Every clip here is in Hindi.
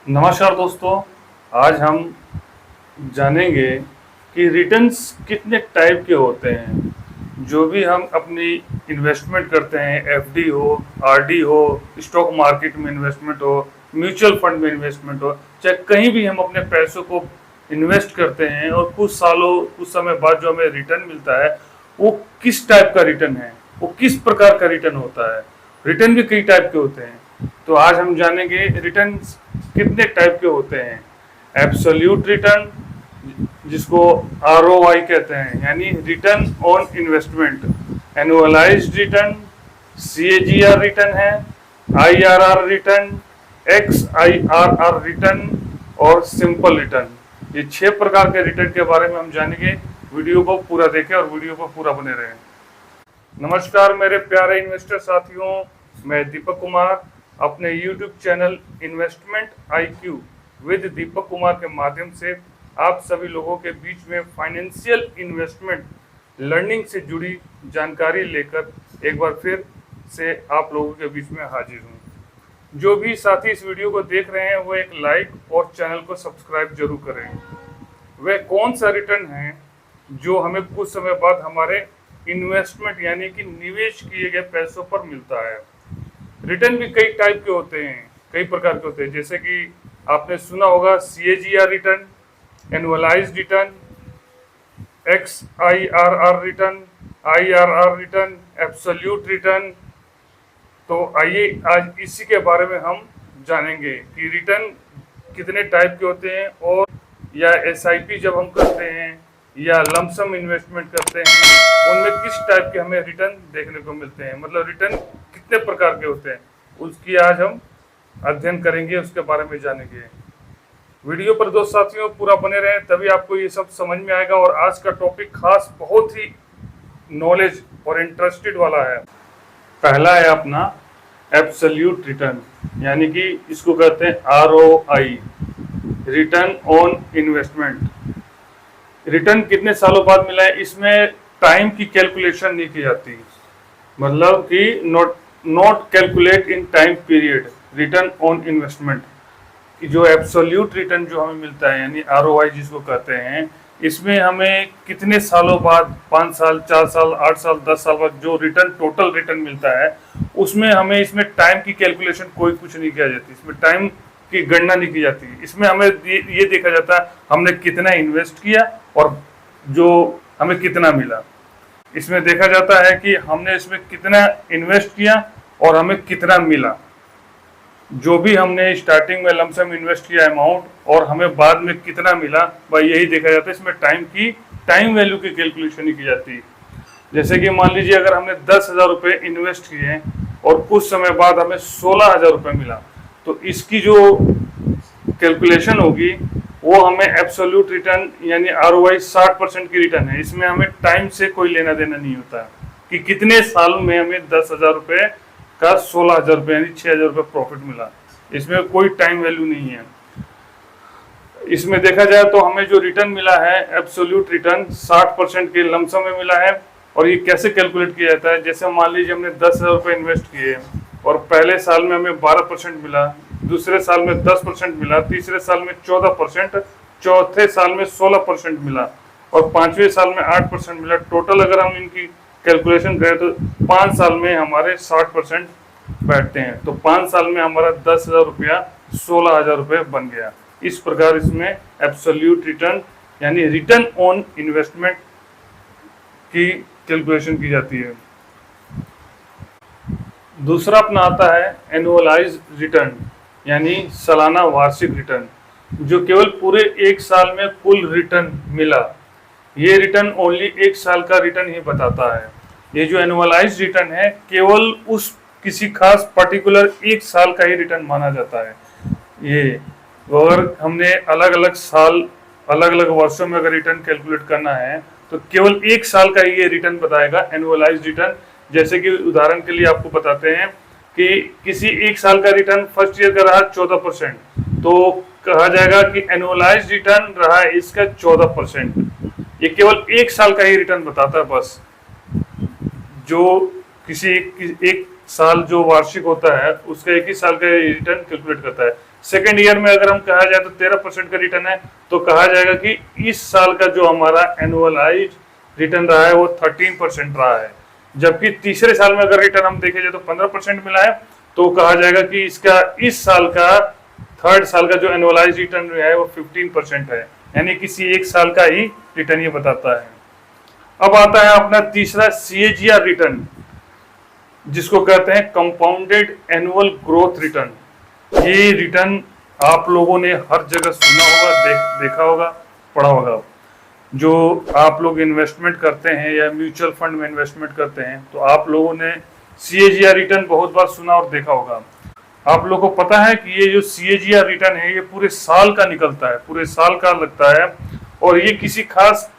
नमस्कार दोस्तों। आज हम जानेंगे कि रिटर्न्स कितने टाइप के होते हैं। जो भी हम अपनी इन्वेस्टमेंट करते हैं, एफडी हो, आरडी हो, स्टॉक मार्केट में इन्वेस्टमेंट हो, म्यूचुअल फंड में इन्वेस्टमेंट हो, चाहे कहीं भी हम अपने पैसों को इन्वेस्ट करते हैं और कुछ समय बाद जो हमें रिटर्न मिलता है वो किस टाइप का रिटर्न है, वो किस प्रकार का रिटर्न होता है। रिटर्न भी कई टाइप के होते हैं। तो आज हम जानेंगे रिटर्न कितने टाइप के होते हैं। एब्सोल्यूट रिटर्न, जिसको आरओआई कहते हैं, यानी return on investment. Annualised return, CAGR return है, आईआरआर रिटर्न, एक्सआईआरआर रिटर्न और सिंपल रिटर्न। ये 6 प्रकार के रिटर्न के बारे में हम जानेंगे। वीडियो को पूरा देखें और वीडियो को पूरा बने रहें। नमस्कार मेरे प्यारे इन्वेस्टर साथियों, मैं दीपक कुमार अपने YouTube channel investment IQ with Deepak Kumar के माध्यम से आप सभी लोगों के बीच में फाइनेंशियल इन्वेस्टमेंट लर्निंग से जुड़ी जानकारी लेकर एक बार फिर से आप लोगों के बीच में हाजिर हूँ। जो भी साथी इस वीडियो को देख रहे हैं वो एक लाइक और चैनल को सब्सक्राइब जरूर करें। वह कौन सा रिटर्न है जो हमें कुछ समय बाद हमारे इन्वेस्टमेंट यानी कि निवेश किए गए पैसों पर मिलता है। रिटर्न भी कई टाइप के होते हैं, कई प्रकार के होते हैं, जैसे कि आपने सुना होगा CAGR return, annualised return, XIRR return, IRR return, absolute return. तो आइए आज इसी के बारे में हम जानेंगे कि रिटर्न कितने टाइप के होते हैं, और या एसआईपी जब हम करते हैं या लमसम इन्वेस्टमेंट करते हैं उनमें किस टाइप के हमें रिटर्न देखने को मिलते हैं। मतलब रिटर्न कितने प्रकार के होते हैं उसकी आज हम अध्ययन करेंगे, उसके बारे में जानेंगे। वीडियो पर दोस्त साथियों पूरा बने रहें, तभी आपको ये सब समझ में आएगा। और आज का टॉपिक खास बहुत ही नॉलेज और इंटरेस्टेड वाला है। पहला है अपना एब्सोल्यूट रिटर्न, यानी कि इसको कहते हैं ROI, return on investment. Return कितने सालों बाद मिला है, इसमें टाइम की कैलकुलेशन नहीं की जाती। मतलब कि not calculate in time period return on investment. जो एब्सोल्यूट रिटर्न जो हमें मिलता है यानी आरओआई जिसको कहते हैं, इसमें हमें कितने सालों बाद, 5 साल, 4 साल, 8 साल, 10 साल बाद जो रिटर्न टोटल रिटर्न मिलता है उसमें हमें इसमें टाइम की कैलकुलेशन कुछ नहीं किया जाती। इसमें टाइम की गणना नहीं की जाती। इसमें हमें ये देखा जाता है हमने कितना इन्वेस्ट किया और जो हमें कितना मिला। इसमें देखा जाता है कि हमने इसमें कितना इन्वेस्ट किया और हमें कितना मिला। जो भी हमने स्टार्टिंग में लमसम इन्वेस्ट किया अमाउंट और हमें बाद में कितना मिला, भाई यही देखा जाता है। इसमें टाइम वैल्यू की कैलकुलेशन ही की जाती है। जैसे कि मान लीजिए अगर हमने 10,000 रुपये इन्वेस्ट किए और कुछ समय बाद हमें 16,000 रुपये मिला, तो इसकी जो कैलकुलेशन होगी वो हमें एब्सोल्यूट रिटर्न यानी आरओआई 60% की रिटर्न है। इसमें हमें टाइम से कोई लेना देना नहीं होता कि कितने साल में हमें 10,000 रुपये का 16,000 रुपये यानी 6,000 रुपये प्रॉफिट मिला। इसमें कोई टाइम वैल्यू नहीं है। इसमें देखा जाए तो हमें जो रिटर्न मिला है एब्सोल्यूट रिटर्न 60% के लमसम में मिला है। और ये कैसे कैलकुलेट किया जाता है, जैसे मान लीजिए हमने 10,000 रुपये इन्वेस्ट किए और पहले साल में हमें 12% मिला, दूसरे साल में 10% मिला, तीसरे साल में 14%, चौथे साल में 16% मिला और 5वें साल में 8% मिला। टोटल अगर हम इनकी कैलकुलेशन करें तो 5 साल में हमारे 60% बैठते हैं। तो 5 साल में हमारा 10,000 रुपया 16,000 रुपये बन गया। इस प्रकार इसमें एब्सोल्यूट रिटर्न यानी रिटर्न ऑन इन्वेस्टमेंट की कैलकुलेशन की जाती है। दूसरा अपना आता है एनुअलाइज्ड रिटर्न यानी सालाना वार्षिक रिटर्न, जो केवल पूरे 1 साल में कुल रिटर्न मिला। ये रिटर्न ओनली 1 साल का रिटर्न ही बताता है। ये जो एनुअलाइज्ड रिटर्न है केवल उस किसी खास पर्टिकुलर 1 साल का ही रिटर्न माना जाता है। ये अगर हमने अलग अलग साल, अलग अलग वर्षों में अगर रिटर्न कैलकुलेट करना है तो केवल 1 साल का ही ये रिटर्न बताएगा एनुअलाइज्ड रिटर्न। जैसे कि उदाहरण के लिए आपको बताते हैं कि किसी 1 साल का रिटर्न फर्स्ट ईयर का रहा 14%, तो कहा जाएगा कि एनुअलाइज्ड रिटर्न रहा है इसका 14%। ये केवल 1 साल का ही रिटर्न बताता है बस। जो किसी एक साल जो वार्षिक होता है उसका एक ही साल का रिटर्न कैलकुलेट करता है। सेकेंड ईयर में अगर हम कहा जाए तो 13% का रिटर्न है, तो कहा जाएगा कि इस साल का जो हमारा एनुअलाइज रिटर्न रहा है वो 13% रहा है। जबकि तीसरे साल में अगर रिटर्न हम देखे जाए तो 15% मिला है, तो कहा जाएगा कि इसका इस साल का थर्ड साल का जो एनुअलाइज रिटर्न है वो 15% है, यानी किसी एक साल का ही रिटर्न ये बताता है। अब आता है अपना तीसरा CAGR रिटर्न, जिसको कहते हैं कंपाउंडेड एनुअल ग्रोथ रिटर्न। ये रिटर्न आप लोगों ने हर जगह सुना होगा, देखा होगा, पढ़ा होगा। जो आप लोग इन्वेस्टमेंट करते हैं या म्यूचुअल फंड में इन्वेस्टमेंट करते हैं तो आप लोगों ने CAGR रिटर्न बहुत बार सुना और देखा होगा। आप लोगों को पता है कि ये जो CAGR रिटर्न है ये पूरे साल का निकलता है, पूरे साल का लगता है, और ये किसी खास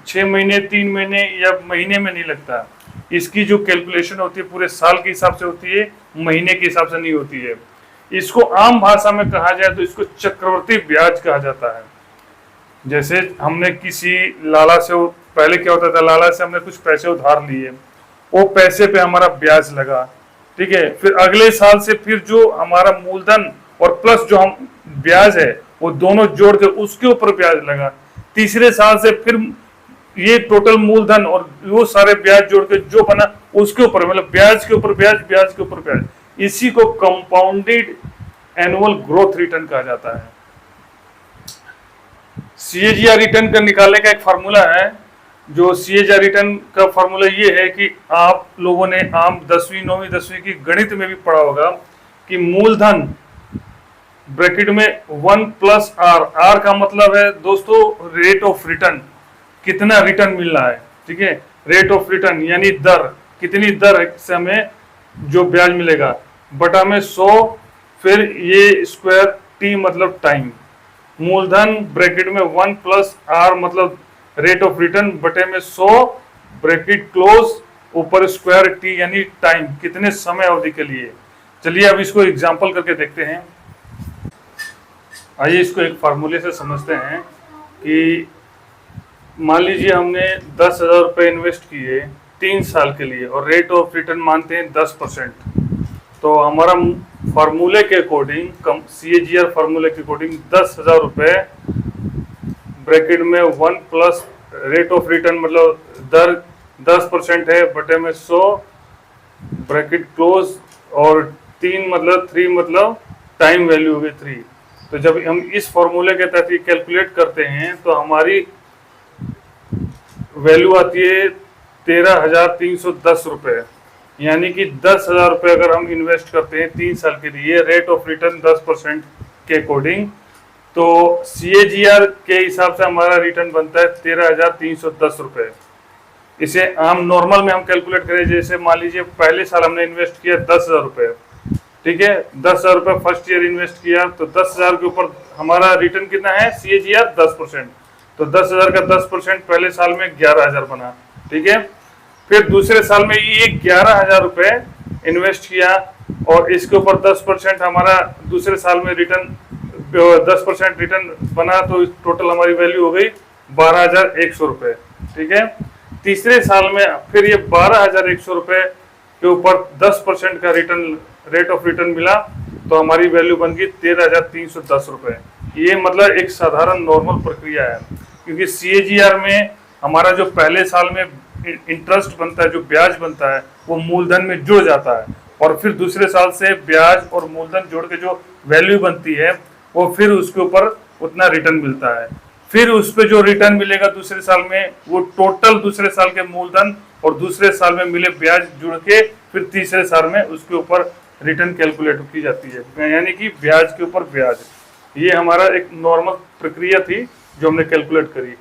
6 महीने 3 महीने या महीने में नहीं लगता। इसकी जो कैलकुलेशन होती है पूरे साल के हिसाब से होती है, महीने के हिसाब से नहीं होती है। इसको आम भाषा में कहा जाए तो इसको चक्रवर्ती ब्याज कहा जाता है। जैसे हमने किसी लाला से, पहले क्या होता था, लाला से हमने कुछ पैसे उधार लिए, वो पैसे पे हमारा ब्याज लगा, ठीक है, फिर अगले साल से फिर जो हमारा मूलधन और प्लस जो हम ब्याज है वो दोनों जोड़ के उसके ऊपर ब्याज लगा, तीसरे साल से फिर ये टोटल मूलधन और वो सारे ब्याज जोड़ के जो बना उसके ऊपर, मतलब ब्याज के ऊपर ब्याज, ब्याज के ऊपर ब्याज, इसी को कंपाउंडेड एनुअल ग्रोथ रिटर्न कहा जाता है। CAGR रिटर्न का निकालने का एक फार्मूला है। जो CAGR रिटर्न का फार्मूला ये है कि आप लोगों ने आम 10वीं 9वीं 10वीं की गणित में भी पढ़ा होगा कि मूलधन ब्रैकेट में 1 प्लस R, R का मतलब है दोस्तों रेट ऑफ रिटर्न, कितना रिटर्न मिल रहा है, ठीक है, रेट ऑफ रिटर्न यानी दर, कितनी दर से हमें जो ब्याज मिलेगा, बटा में 100, फिर ये स्क्वायर T मतलब टाइम, मूलधन ब्रैकेट में 1 प्लस R मतलब रेट ऑफ रिटर्न बटे में 100 ब्रैकेट क्लोज, ऊपर स्क्वायर T यानी टाइम, कितने समय अवधि के लिए। चलिए अब इसको एग्जांपल करके देखते हैं। आइए इसको एक फार्मूले से समझते हैं कि मान लीजिए हमने 10,000 रुपये इन्वेस्ट किए 3 साल के लिए और रेट ऑफ रिटर्न मानते हैं 10%, तो हमारा फार्मूले के अकॉर्डिंग, CAGR फार्मूले के अकॉर्डिंग 10,000 रुपये ब्रैकेट में 1 प्लस रेट ऑफ रिटर्न मतलब दर 10% है बटे में 100 ब्रैकेट क्लोज, और 3 मतलब टाइम वैल्यू हो गई 3। तो जब हम इस फॉर्मूले के तहत कैलकुलेट करते हैं तो हमारी वैल्यू आती है 13,310 रुपये, यानी कि 10,000 रुपये अगर हम इन्वेस्ट करते हैं 3 साल के लिए रेट ऑफ रिटर्न 10% के अकॉर्डिंग, तो CAGR के हिसाब से हमारा रिटर्न बनता है 13,310 रुपये। इसे आम नॉर्मल में हम कैलकुलेट करें, जैसे मान लीजिए पहले साल हमने इन्वेस्ट किया 10,000 रुपये, ठीक है, 10,000 रुपये फर्स्ट ईयर इन्वेस्ट किया, तो 10,000 के ऊपर हमारा रिटर्न कितना है CAGR 10%, तो 10,000 का 10% पहले साल में 11,000 बना, ठीक है। फिर दूसरे साल में ये 11,000 रुपये इन्वेस्ट किया और इसके ऊपर 10% हमारा दूसरे साल में रिटर्न 10% रिटर्न बना, तो टोटल हमारी वैल्यू हो गई 12,100 रुपये, ठीक है। तीसरे साल में फिर ये 12,100 रुपये के ऊपर 10% का रिटर्न रेट ऑफ रिटर्न मिला, तो हमारी वैल्यू बन गई 13,310 रुपये। ये मतलब एक साधारण नॉर्मल प्रक्रिया है, क्योंकि CAGR में हमारा जो पहले साल में इंटरेस्ट बनता है, जो ब्याज बनता है, वो मूलधन में जुड़ जाता है, और फिर दूसरे साल से ब्याज और मूलधन जोड़ के जो वैल्यू बनती है वो फिर उसके ऊपर उतना रिटर्न मिलता है। फिर उस पर जो रिटर्न मिलेगा दूसरे साल में, वो टोटल दूसरे साल के मूलधन और दूसरे साल में मिले ब्याज जुड़ के फिर तीसरे साल में उसके ऊपर रिटर्न कैलकुलेट की जाती है, यानी कि ब्याज के ऊपर ब्याज। ये हमारा एक नॉर्मल प्रक्रिया थी जो हमने कैलकुलेट करी,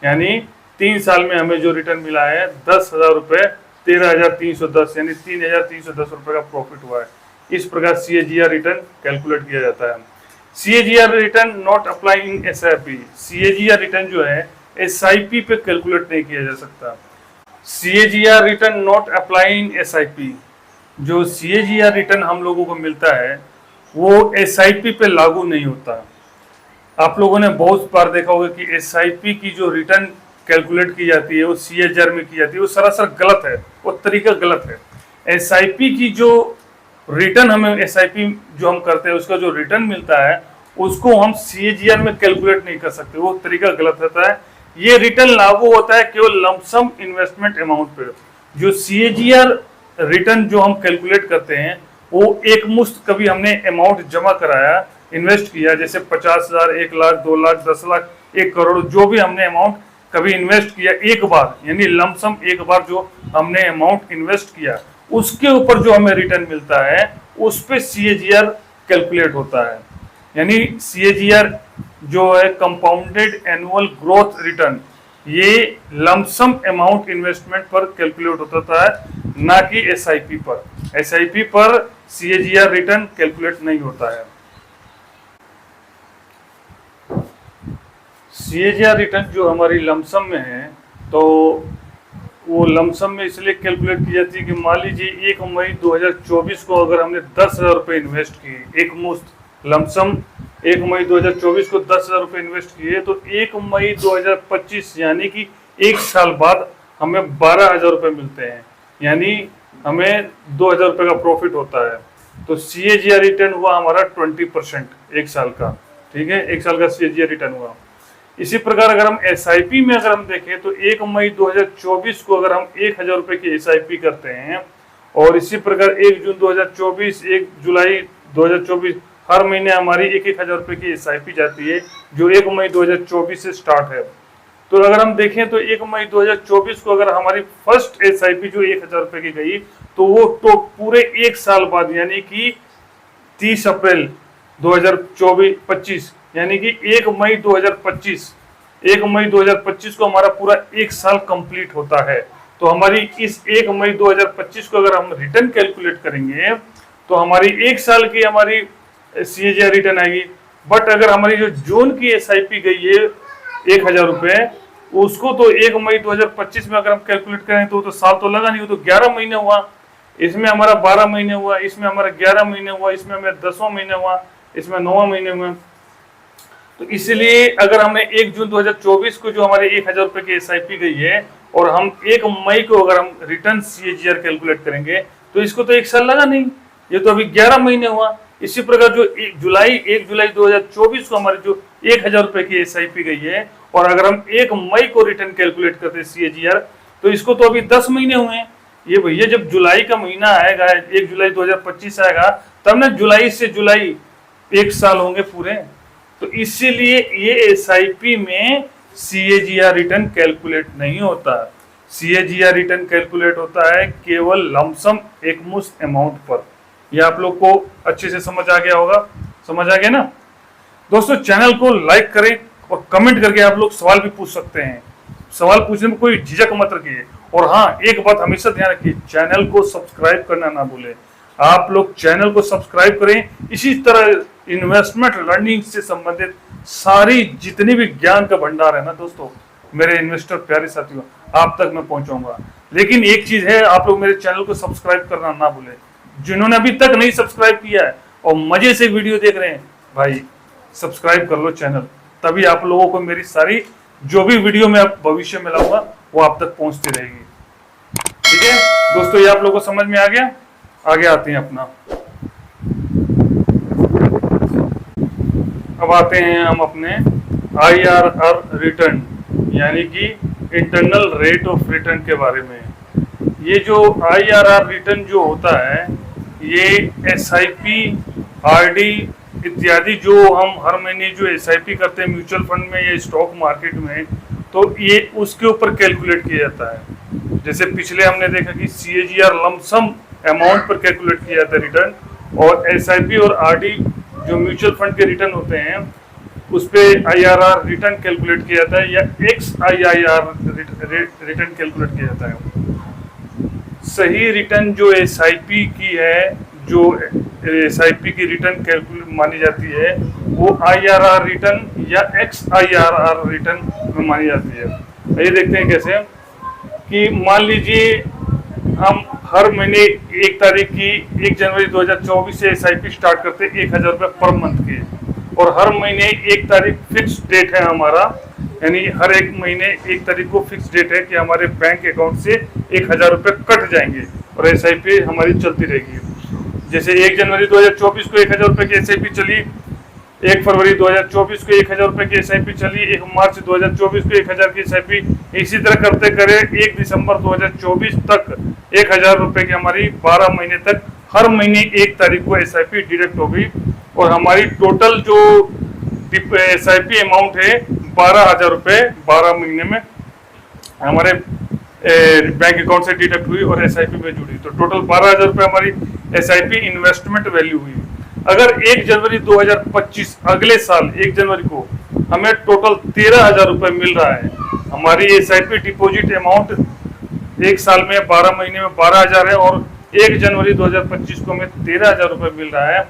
यानी 3 साल में हमें जो रिटर्न मिला है 10,000 रुपये 13,310, यानी 3,310 रुपये का प्रॉफिट हुआ है। इस प्रकार CAGR रिटर्न कैलकुलेट किया जाता है। CAGR return not apply in SIP। CAGR return जो है SIP पे कैलकुलेट नहीं किया जा सकता। CAGR return not apply in SIP। जो CAGR रिटर्न हम लोगों को मिलता है वो SIP पे लागू नहीं होता। आप लोगों ने बहुत बार देखा होगा कि SIP की जो रिटर्न कैलकुलेट की जाती है वो CAGR में की जाती है, वो सरासर गलत है, वो तरीका गलत है। एसआईपी की जो रिटर्न हमें एसआईपी जो हम करते हैं उसका जो रिटर्न मिलता है उसको हम सीएजीआर में कैलकुलेट नहीं कर सकते, वो तरीका गलत रहता है। ये रिटर्न लागू होता है केवल लमसम इन्वेस्टमेंट अमाउंट पे। जो सीएजीआर रिटर्न जो हम कैलकुलेट करते हैं वो एक मुश्त कभी हमने अमाउंट जमा कराया, इन्वेस्ट किया, जैसे 50,000, 1 लाख, 2 लाख, 10 लाख, 1 करोड़, जो भी हमने अमाउंट कभी इन्वेस्ट किया एक बार, यानी लमसम एक बार जो हमने अमाउंट इन्वेस्ट किया उसके ऊपर जो हमें रिटर्न मिलता है उस पे सीएजीआर कैलकुलेट होता है। यानी सीएजीआर जो है कंपाउंडेड एनुअल ग्रोथ रिटर्न, ये लमसम अमाउंट इन्वेस्टमेंट पर कैलकुलेट होता है, ना कि एसआईपी पर। एसआईपी पर सीएजीआर रिटर्न कैलकुलेट नहीं होता है। सीएजीआर रिटर्न जो हमारी लमसम में है तो वो लमसम में इसलिए कैलकुलेट की जाती है कि मान लीजिए 1 मई 2024 को अगर हमने 10,000 रुपये इन्वेस्ट किए, एक मुश्त लमसम 1 मई 2024 को 10,000 रुपये इन्वेस्ट किए, तो 1 मई 2025 यानी कि 1 साल बाद हमें 12,000 रुपये मिलते हैं, यानी हमें 2,000 रुपये का प्रॉफिट होता है। तो सीएजीआर रिटर्न हुआ हमारा 20% एक साल का, ठीक है, 1 साल का सीएजीआर रिटर्न हुआ। इसी प्रकार अगर हम एसआईपी में अगर हम देखें तो 1 मई 2024 को अगर हम 1,000 रुपये की एसआईपी करते हैं और इसी प्रकार 1 जून 2024, 1 जुलाई 2024 हर महीने हमारी 1,000 रुपये की एसआईपी जाती है जो 1 मई 2024 से स्टार्ट है। तो अगर हम देखें तो 1 मई 2024 को अगर हमारी फर्स्ट एसआईपी जो 1,000 रुपये की गई तो वो तो पूरे 1 साल बाद यानी कि 30 अप्रैल 2025 यानी कि 1 मई 2025 को हमारा पूरा 1 साल कंप्लीट होता है। तो हमारी इस 1 मई 2025 को अगर हम रिटर्न कैलकुलेट करेंगे तो हमारी 1 साल की हमारी सीएजीआर रिटर्न आएगी। बट अगर हमारी जो जून की एसआईपी गई है 1,000 रुपये, उसको तो 1 मई 2025 में अगर हम कैलकुलेट करें तो साल तो लगा नहीं, तो 11 महीने हुआ, इसमें हमारा 12 महीने हुआ, इसमें हमारा 11 महीने हुआ, इसमें हमें 10वां महीने हुआ, इसमें 9वां महीने हुआ। तो इसलिए अगर हमने 1 जून 2024 को जो हमारे 1,000 रुपये की एसआईपी गई है और हम 1 मई को अगर हम रिटर्न सीएजीआर कैलकुलेट करेंगे तो इसको तो 1 साल लगा नहीं, ये तो अभी 11 महीने हुआ। इसी प्रकार जो 1 जुलाई 2024 को हमारी जो 1,000 रुपये की एसआईपी गई है और अगर हम 1 मई को रिटर्न कैलकुलेट करते हैं सीएजीआर तो इसको तो अभी 10 महीने हुए हैं। ये भैया जब जुलाई का महीना आएगा, 1 जुलाई 2025 आएगा, तब ना जुलाई से जुलाई 1 साल होंगे पूरे। तो इसीलिए ये एसआईपी में सीएजीआर रिटर्न कैलकुलेट नहीं होता। सीएजीआर रिटर्न कैलकुलेट होता है केवल लमसम एक मुश्त अमाउंट पर। ये आप लोग को अच्छे से समझ आ गया होगा, समझ आ गया ना दोस्तों। चैनल को लाइक करें और कमेंट करके आप लोग सवाल भी पूछ सकते हैं। सवाल पूछने में कोई झिझक मत रखिए। और हाँ, एक बात हमेशा ध्यान रखिए, चैनल को सब्सक्राइब करना ना भूलें। आप लोग चैनल को सब्सक्राइब करें। इसी तरह इन्वेस्टमेंट लर्निंग से संबंधित सारी जितनी भी ज्ञान का भंडार है ना दोस्तों, मेरे इन्वेस्टर प्यारे साथियों, आप तक मैं पहुंचाऊंगा। लेकिन एक चीज है, आप लोग मेरे चैनल को सब्सक्राइब करना ना भूलें। जिन्होंने अभी तक नहीं सब्सक्राइब किया है और मजे से वीडियो देख रहे हैं, भाई सब्सक्राइब कर लो चैनल, तभी आप लोगों को मेरी सारी जो भी वीडियो मैं भविष्य में लाऊंगा वो आप तक पहुंचती रहेगी। ठीक है दोस्तों, ये आप लोगों को समझ में आ गया। आगे आते हैं अपना, अब आते हैं हम अपने आईआरआर रिटर्न यानी कि इंटरनल रेट ऑफ रिटर्न के बारे में। ये जो आईआरआर रिटर्न जो होता है ये एसआईपी, आरडी इत्यादि जो हम हर महीने जो एसआईपी करते हैं म्यूचुअल फंड में या स्टॉक मार्केट में, तो ये उसके ऊपर कैलकुलेट किया जाता है। जैसे पिछले हमने देखा कि सीएजीआर लमसम अमाउंट पर कैलकुलेट किया जाता है रिटर्न, और एसआईपी और आरडी जो म्यूचुअल फंड के रिटर्न होते हैं उस पे आईआरआर रिटर्न कैलकुलेट किया जाता है या एक्स आईआरआर रिटर्न कैलकुलेट किया जाता है। सही रिटर्न जो एसआईपी की है, जो एसआईपी की रिटर्न कैलकुलेट मानी जाती है, वो आईआरआर रिटर्न या एक्स आईआरआर रिटर्न में मानी जाती है। ये देखते हैं कैसे कि मान लीजिए हम हर महीने 1 तारीख की 1 जनवरी 2024 से एसआईपी स्टार्ट करते हैं 1,000 रुपये पर मंथ के, और हर महीने 1 तारीख फिक्स डेट है हमारा, यानी हर एक महीने 1 तारीख को फिक्स डेट है कि हमारे बैंक अकाउंट से 1,000 रुपये कट जाएंगे। और SIP हमारी चलती रहेगी। जैसे 1 जनवरी 2024 को 1000 रुपये की SIP चली, 1 फरवरी 2024 को 1000 रुपये की SIP चली, 1 मार्च 2024 को 1000 की SIP, इसी तरह करते करे 1 दिसंबर 2024 तक 1000 रुपये की हमारी 12 महीने तक हर महीने 1 तारीख को SIP डिडक्ट हो गई और हमारी टोटल जो SIP अमाउंट है 12,000 रुपये 12 महीने में हमारे बैंक अकाउंट से डिडक्ट हुई और SIP में जुड़ी। तो टोटल 12,000 रुपये हमारी SIP इन्वेस्टमेंट वैल्यू हुई। अगर 1 जनवरी 2025 अगले साल 1 जनवरी को हमें टोटल 13,000 रुपये मिल रहा है, हमारी SIP डिपॉजिट अमाउंट 1 साल में 12 महीने में 12,000 है और 1 जनवरी 2025 को हमें 13,000 रुपये मिल रहा है,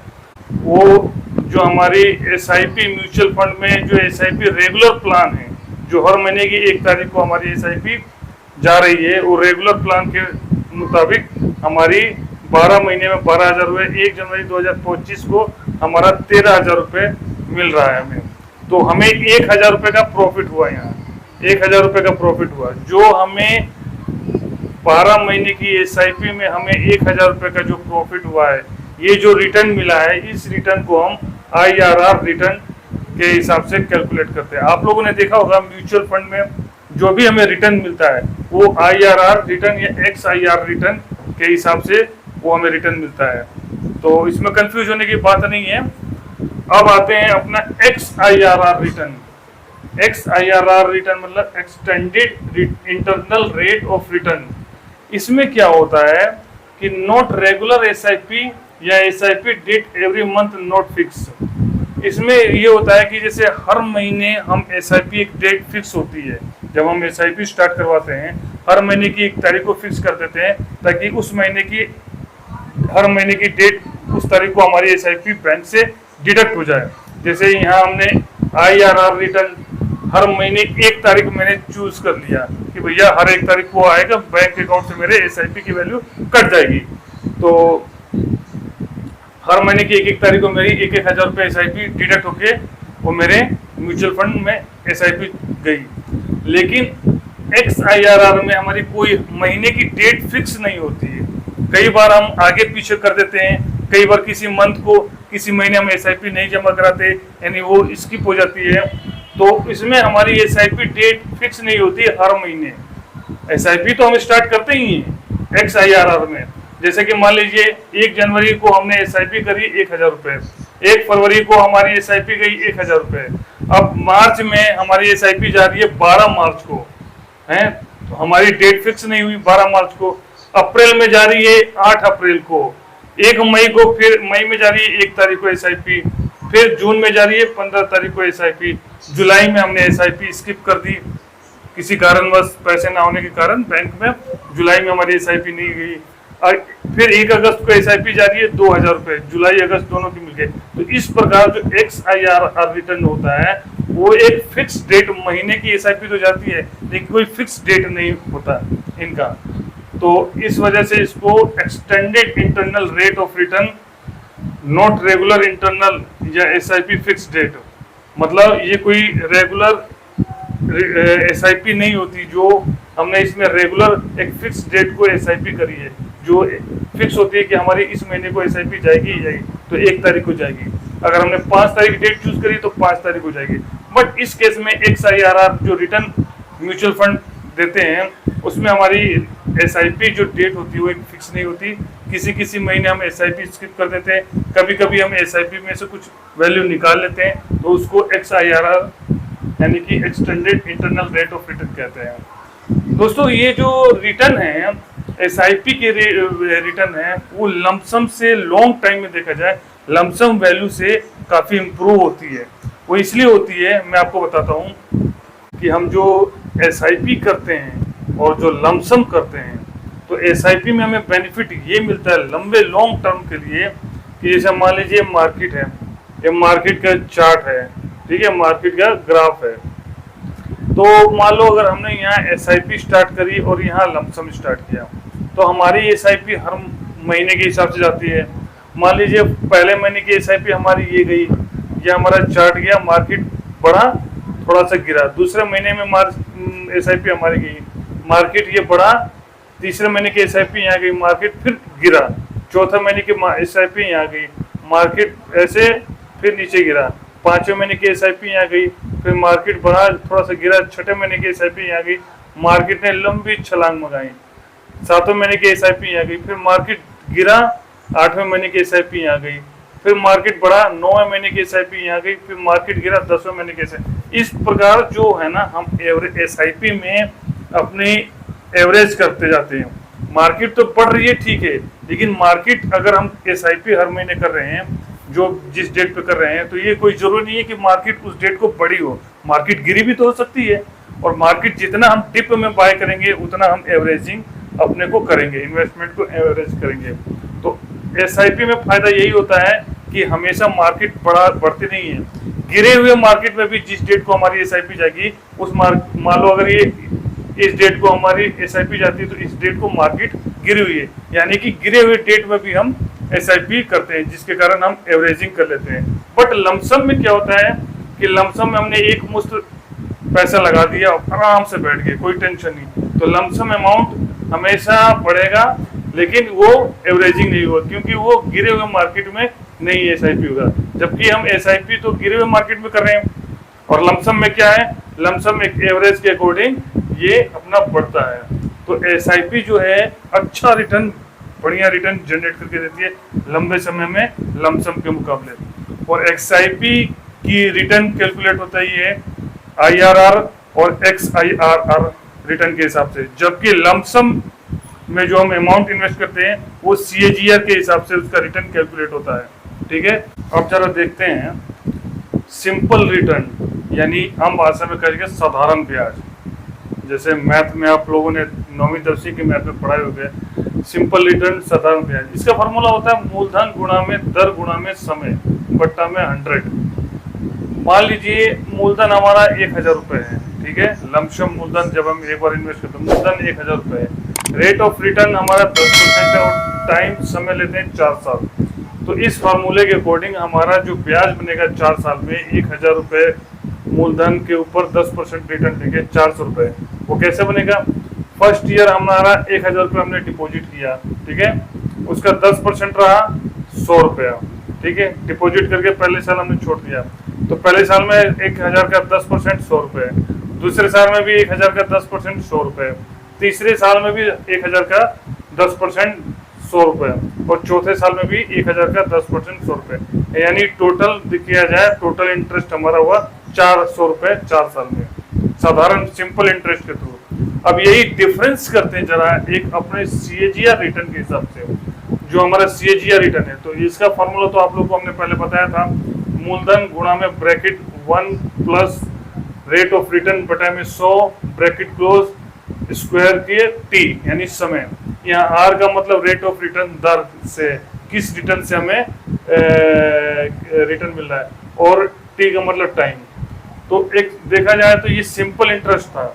वो जो हमारी SIP म्यूचुअल फंड में जो SIP रेगुलर प्लान है, जो हर महीने की 1 तारीख को हमारी SIP जा रही है, वो रेगुलर प्लान के मुताबिक हमारी 12 महीने में 12,000 रुपये, 1 जनवरी 2025 को हमारा 13,000 रुपये मिल रहा है हमें। तो हमें 1,000 रुपये का प्रॉफिट हुआ, यहाँ 1,000 रुपये का प्रॉफिट हुआ। जो हमें 12 महीने की SIP में हमें 1,000 रुपये का जो प्रॉफिट हुआ है, ये जो रिटर्न मिला है, इस रिटर्न को हम IRR रिटर्न के हिसाब से कैलकुलेट करते हैं। आप लोगों ने देखा होगा म्यूचुअल फंड में जो भी हमें रिटर्न मिलता है वो IRR रिटर्न या XIR रिटर्न के हिसाब से वो हमें रिटर्न मिलता है। तो इसमें कंफ्यूज होने की बात नहीं है। अब आते हैं अपना XIRR रिटर्न। XIRR रिटर्न मतलब extended internal rate of return. इसमें क्या होता है कि नॉट रेगुलर SIP या SIP date every month not fix. इसमें ये होता है कि जैसे हर महीने हम SIP एक डेट फिक्स होती है, जब हम SIP स्टार्ट करवाते हैं हर महीने की 1 तारीख को फिक्स कर देते हैं ताकि उस महीने की हर महीने की डेट उस तारीख को हमारी SIP बैंक से डिडक्ट हो जाए। जैसे यहाँ हमने IRR रिटर्न हर महीने 1 तारीख मैंने चूज कर लिया कि भैया हर 1 तारीख को आएगा, बैंक अकाउंट से मेरे SIP की वैल्यू कट जाएगी। तो हर महीने की 1 तारीख को मेरी 1,000 रुपये SIP डिडक्ट होके वो मेरे म्यूचुअल फंड में SIP गई। लेकिन XIRR में हमारी कोई महीने की डेट फिक्स नहीं होती है। कई बार हम आगे पीछे कर देते हैं, कई बार किसी मंथ को किसी महीने हम SIP नहीं जमा कराते, यानी वो स्किप हो जाती है। तो इसमें हमारी SIP डेट फिक्स नहीं होती है हर महीने। SIP तो हम स्टार्ट करते ही हैं XIRR में। जैसे कि मान लीजिए 1 जनवरी को हमने SIP करी 1,000 रुपये, 1 फरवरी को हमारी SIP गई 1,000 रुपये। अब मार्च में हमारी SIP जा रही है 12 मार्च को, है तो हमारी डेट फिक्स नहीं हुई 12 मार्च को। अप्रैल में जा रही है 8 अप्रैल को, 1 मई को, फिर मई में जा रही है 1 तारीख को SIP, फिर जून में जा रही है 15 तारीख को SIP, जुलाई में हमने SIP स्किप कर दी किसी कारणवश, पैसे ना होने के कारण बैंक में जुलाई में हमारी SIP नहीं गई। फिर 1 अगस्त को SIP जा रही है 2,000 रुपये, जुलाई अगस्त दोनों की मिल गए। तो इस प्रकार जो XIRR रिटर्न होता है वो एक फिक्स डेट, महीने की SIP तो जाती है लेकिन कोई फिक्स डेट नहीं होता इनका। तो इस वजह से इसको extended internal rate of return not regular internal या SIP फिक्स डेट, मतलब ये कोई रेगुलर SIP नहीं होती जो हमने इसमें रेगुलर एक फिक्स डेट को SIP करी है, जो फिक्स होती है कि हमारी इस महीने को SIP जाएगी ही जाएगी, तो 1 तारीख को जाएगी। अगर हमने 5 तारीख डेट चूज करी तो 5 तारीख को जाएगी। बट इस केस में XIRR जो रिटर्न म्यूचुअल फंड देते हैं उसमें हमारी SIP जो डेट होती है वो एक फिक्स नहीं होती। किसी किसी महीने हम SIP स्किप कर देते हैं, कभी कभी हम SIP में से कुछ वैल्यू निकाल लेते हैं, तो उसको XIRR यानी कि extended internal rate of return कहते हैं। दोस्तों ये जो रिटर्न है SIP के रिटर्न है वो लमसम से लॉन्ग टाइम में देखा जाए लमसम वैल्यू से काफ़ी इम्प्रूव होती है। वो इसलिए होती है, मैं आपको बताता हूँ कि हम जो SIP करते हैं और जो लमसम करते हैं तो SIP में हमें बेनिफिट ये मिलता है लंबे लॉन्ग टर्म के लिए कि जैसे मान लीजिए मार्केट है, ये मार्केट का चार्ट है, ठीक है, मार्केट का ग्राफ है। तो मान लो अगर हमने यहाँ SIP स्टार्ट करी और यहाँ लमसम स्टार्ट किया तो हमारी SIP हर महीने के हिसाब से जाती है। मान लीजिए पहले महीने की SIP हमारी ये गई, ये हमारा चार्ट गया, मार्केट बढ़ा थोड़ा सा गिरा। दूसरे महीने में SIP हमारी गई, मार्केट ये बढ़ा तीसरे महीने की SIP यहाँ गई, मार्केट फिर गिरा, चौथे महीने की SIP यहाँ गई, मार्केट ऐसे फिर नीचे गिरा, पांचवें महीने की SIP यहाँ गई, फिर मार्केट बढ़ा, थोड़ा सा गिरा, छठे महीने की SIP यहाँ गई, मार्केट ने लंबी छलांग लगाई, सातवें महीने की SIP यहाँ गई, फिर मार्केट गिरा, आठवें महीने की SIP यहाँ गई, फिर मार्केट बढ़ा, नौवें महीने की SIP यहाँ गई, फिर मार्केट गिरा, 10वें महीने की SIP। इस प्रकार जो है ना, हम एवरेज SIP में अपनी एवरेज करते जाते हैं। मार्केट तो बढ़ रही है ठीक है, लेकिन मार्केट अगर हम SIP हर महीने कर रहे हैं, जो जिस डेट पे कर रहे हैं, तो ये कोई जरूरी नहीं है कि मार्केट उस डेट को बढ़ी हो, मार्केट गिरी भी तो हो सकती है। और मार्केट जितना हम डिप में बाय करेंगे उतना हम एवरेजिंग अपने को करेंगे, इन्वेस्टमेंट को एवरेज करेंगे। तो SIP में फायदा यही होता है कि हमेशा मार्केट बढ़ती नहीं है, गिरे हुए मार्केट में भी जिस डेट को हमारी SIP जाएगी, उस मान लो अगर ये इस डेट को हमारी SIP जाती है, तो इस डेट को मार्केट गिरी हुई है, यानी कि गिरे हुए डेट में भी हम SIP करते हैं, जिसके कारण हम एवरेजिंग कर लेते हैं। बट लमसम में क्या होता है कि लमसम में हमने एक मुश्त पैसा लगा दिया, आराम से बैठ गए, कोई टेंशन नहीं, तो लमसम अमाउंट हमेशा बढ़ेगा, लेकिन वो एवरेजिंग नहीं होगा, क्योंकि वो गिरे हुए मार्केट में नहीं SIP होगा। जबकि हम SIP तो गिरे हुए मार्केट में कर रहे हैं, और लमसम में क्या है, लमसम एक एवरेज के अकॉर्डिंग ये अपना बढ़ता है। तो SIP जो है अच्छा रिटर्न, बढ़िया रिटर्न जनरेट करके देती है लंबे समय में लमसम के मुकाबले। और SIP की रिटर्न कैलकुलेट होता ही है IRR और XIRR रिटर्न के हिसाब से, जबकि लमसम में जो हम अमाउंट इन्वेस्ट करते हैं वो CAGR के हिसाब से उसका रिटर्न कैलकुलेट होता है। ठीक है, अब जरा देखते हैं सिंपल रिटर्न, यानी हम भाषा में कहेंगे साधारण ब्याज। जैसे मैथ में आप लोगों ने 9वीं 10वीं के मैथ में पढ़ाए होंगे, सिंपल रिटर्न साधारण ब्याज, इसका फॉर्मूला होता है मूलधन गुणा में दर गुणा में समय बट्टा में 100। मान लीजिए मूलधन हमारा 1000 रुपये है, ठीक है, लमसम मूलधन जब हम एक बार इन्वेस्ट करते हैं, मूलधन 1000 रुपये है, रेट ऑफ रिटर्न हमारा 10% है, और टाइम समय लेते हैं 4 साल। तो इस फार्मूले के अकॉर्डिंग हमारा जो ब्याज बनेगा 4 साल में, 1000 रुपये मूलधन के ऊपर 10% रिटर्न देंगे 400 रुपये। वो कैसे बनेगा, फर्स्ट ईयर हमारा 1000 रुपये हमने डिपॉजिट किया, ठीक है, उसका 10% रहा 100 रुपया, ठीक है, डिपॉजिट करके पहले साल हमने छोड़ दिया, तो पहले साल में 1000 का 10% 100 रुपये, दूसरे साल में भी 1000 का 10% 100 रुपये, तीसरे साल में भी 1000 का 10% 100 रुपये, और चौथे साल में भी 1000 का 10% 100 रुपये, यानी टोटल किया जाए टोटल इंटरेस्ट हमारा हुआ 400 रुपये 4 साल में, साधारण सिंपल इंटरेस्ट के थ्रू। अब यही डिफरेंस करते हैं जरा एक अपने CAGR रिटर्न के हिसाब से, जो हमारा CAGR रिटर्न है, तो इसका फॉर्मूला तो आप लोगों को हमने पहले बताया था, मूलधन गुणा में bracket 1 plus rate of return बटा में 100 ब्रैकेट क्लोज स्क्वायर के T यानी समय। यहाँ R का मतलब रेट ऑफ रिटर्न, दर से, किस रिटर्न से हमें रिटर्न मिल रहा है, और T का मतलब टाइम। तो एक देखा जाए तो ये सिंपल इंटरेस्ट था,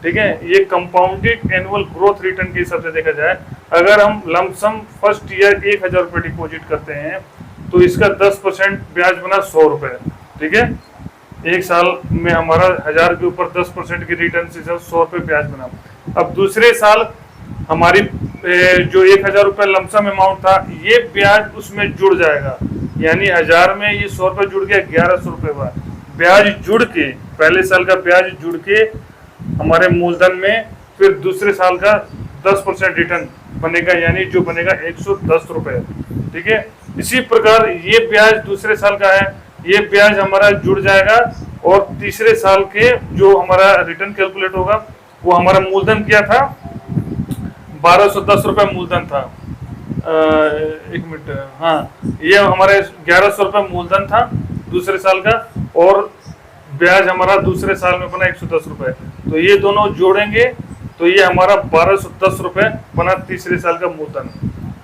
ठीक है, ये कंपाउंडेड एनुअल ग्रोथ रिटर्न के हिसाब से देखा जाए, अगर हम लमसम फर्स्ट ईयर 1000 रुपये डिपॉजिट करते हैं तो इसका 10% ब्याज बना 100 रुपये, ठीक है, एक साल में हमारा 1000 के ऊपर 10% की रिटर्न से 100 रुपये ब्याज बना। अब दूसरे साल हमारी जो 1000 रुपये लमसम अमाउंट था, ये ब्याज उसमें जुड़ जाएगा, यानी 1000 में ये 100 रुपये जुड़ गया, 1100 रुपये हुआ ब्याज जुड़ के, पहले साल का ब्याज जुड़ के हमारे मूलधन में, फिर दूसरे साल का 10% रिटर्न बनेगा, यानी जो बनेगा 110 रुपये, ठीक है। इसी प्रकार ये ब्याज दूसरे साल का है, ये ब्याज हमारा जुड़ जाएगा, और तीसरे साल के जो हमारा रिटर्न कैलकुलेट होगा, वो हमारा मूलधन क्या था, 1210 रुपये मूलधन था, एक मिनट, हाँ, ये हमारे 1100 रुपये मूलधन था दूसरे साल का, और ब्याज हमारा दूसरे साल में बना 110 रुपये, तो ये दोनों जोड़ेंगे तो ये हमारा 1210 रुपये बना तीसरे साल का मूलधन।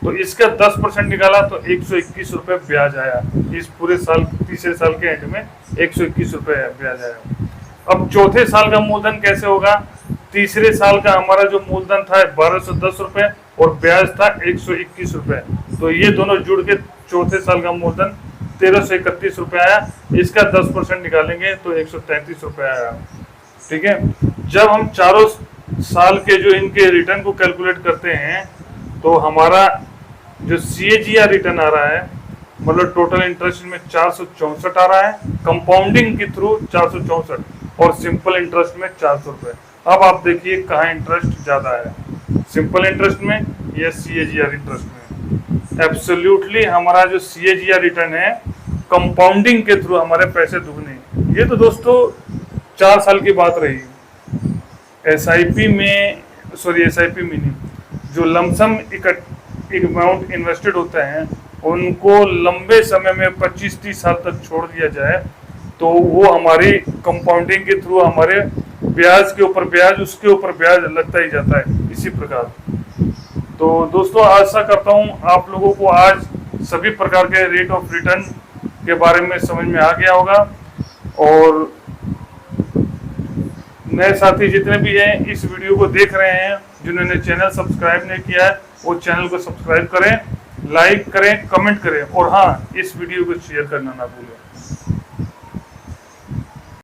तो इसका 10% निकाला तो 121 रुपये ब्याज आया, इस पूरे साल तीसरे साल के एंड में 121 रुपये ब्याज आया। अब चौथे साल का मूलधन कैसे होगा, तीसरे साल का हमारा जो मूलधन था 1210 रुपये और ब्याज था 121 रुपये, तो ये दोनों जुड़ के चौथे साल का मूलधन 1331 रुपये आया, इसका 10% निकालेंगे तो 133 रुपये आया, ठीक है। जब हम चारों साल के जो इनके रिटर्न को कैलकुलेट करते हैं तो हमारा जो CAGR रिटर्न आ रहा है, मतलब टोटल इंटरेस्ट में 464 आ रहा है, कंपाउंडिंग के थ्रू 464 और सिंपल इंटरेस्ट में 400 रुपये। अब आप देखिए कहाँ इंटरेस्ट ज़्यादा है, सिंपल इंटरेस्ट में या CAGR इंटरेस्ट में। एब्सोल्युटली हमारा जो CAGR रिटर्न है कंपाउंडिंग के थ्रू हमारे पैसे दुगने। ये तो दोस्तों 4 साल की बात रही। SIP में नहीं, जो लमसम अमाउंट इन्वेस्टेड होता है उनको लंबे समय में 25-30 साल तक छोड़ दिया जाए तो वो हमारी कंपाउंडिंग के थ्रू हमारे ब्याज के ऊपर ब्याज, उसके ऊपर ब्याज लगता ही जाता है इसी प्रकार। तो दोस्तों आशा करता हूँ आप लोगों को आज सभी प्रकार के रेट ऑफ रिटर्न के बारे में समझ में आ गया होगा, और नए साथी जितने भी हैं इस वीडियो को देख रहे हैं जिन्होंने चैनल सब्सक्राइब नहीं किया है वो चैनल को सब्सक्राइब करें, लाइक करें, कमेंट करें, और हाँ, इस वीडियो को शेयर करना ना भूलें।